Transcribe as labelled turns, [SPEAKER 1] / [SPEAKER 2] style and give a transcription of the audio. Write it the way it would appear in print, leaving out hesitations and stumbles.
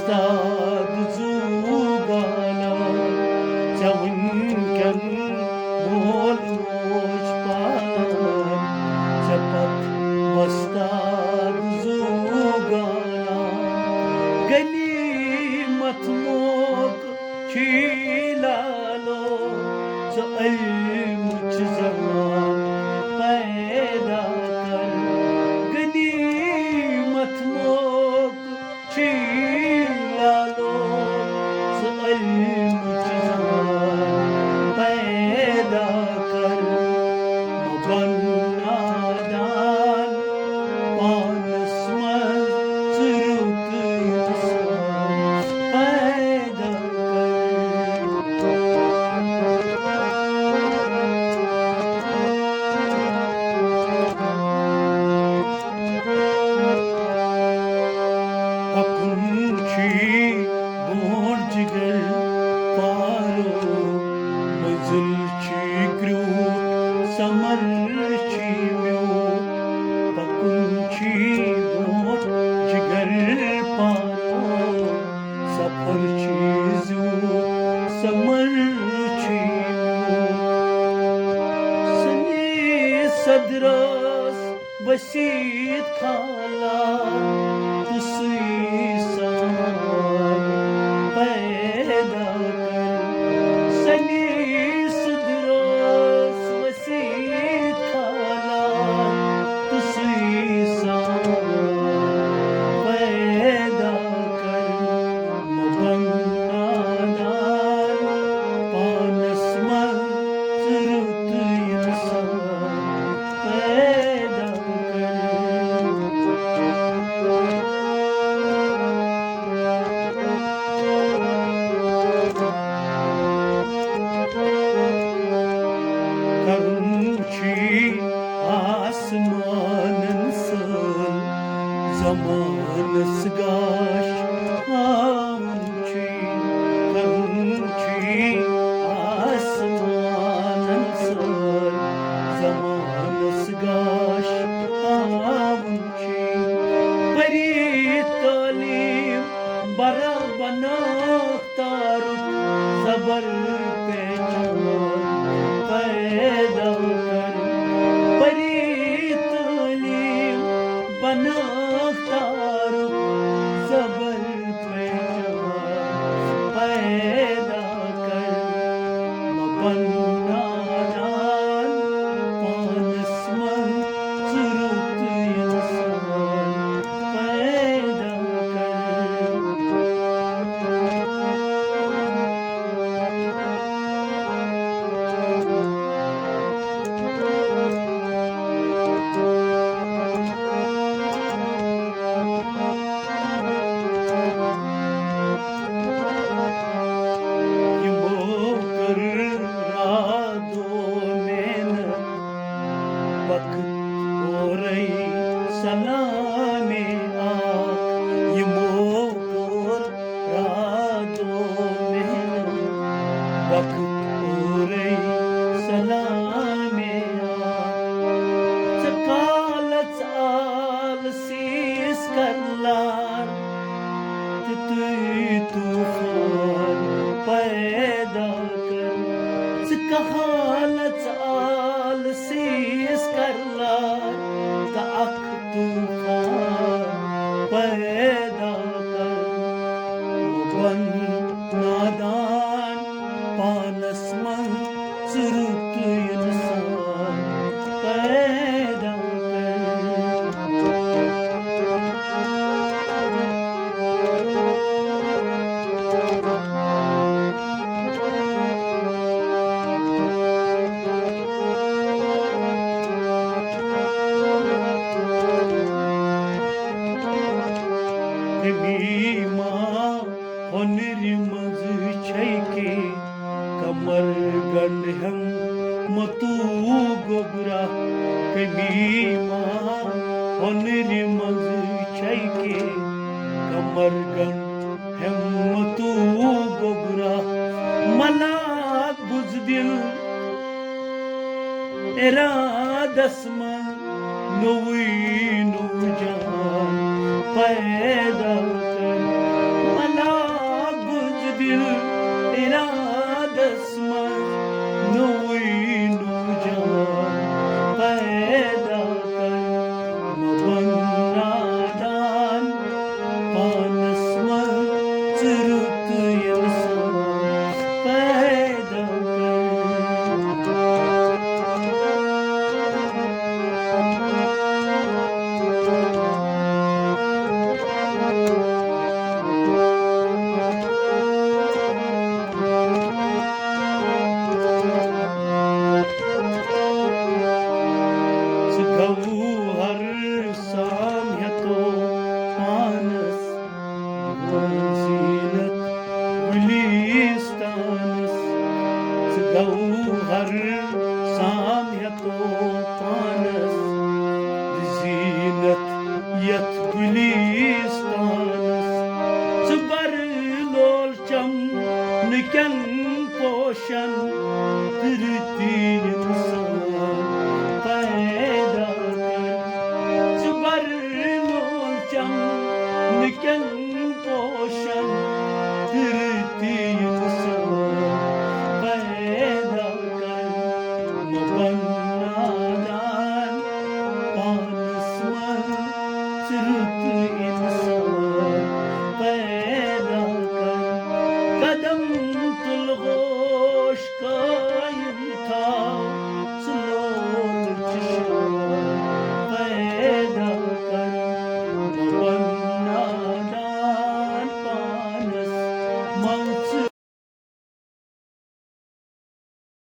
[SPEAKER 1] وستاد زوغانا چونکن مول موج پالان چپت وستاد زوغانا غنیمت موک چیلالو چو علم زمان پیدا کر غنیمت موک چیلالو چو علم زمان پیدا کر مبن نادان پانس مز زرک انسان پیدا पकुंची बोर्जिगर पारो मजुलची ग्रूट समरची म्यूट पकुंची बोर्जिगर पारो सफरची जूट समरची म्यूट सनी सदरस बशीत खाला तुसी सामान पैदा कर सनी सदरस वसीत खाला तुसी सामान पैदा कर मबंगादान पानस मल जरूरत इंसान पैदा कर आसमानन सल zamanız gaş amçi asmanın sar zamanız gaş amçi pari talim bara banaktaruk sabar pehchan पैदा कर परी तालीम बनख्तारुक सबर पैदा कर मबन्नादान पानस्मन जुरुत इंसान पैदा वक्त हो रही सलामे आँख यमो कोर रातों में वक्त हो रही सलामे आँख सकालत आल सीस करलार तूफान पैदा कर सकालत आल सीस करलार ताक तूफान पैदा कर मबन नादान पानस्मन जुरुत इंसान पैदा मीमा होनर मज छैके कमर गंड हम मतू गोबरा मीमा होनर मज छैके कमर गंड हम मतू गोबरा मलाक बुजदिल इरादस्मन नवी नूजान पैदा कर मला Erken poşan tırtı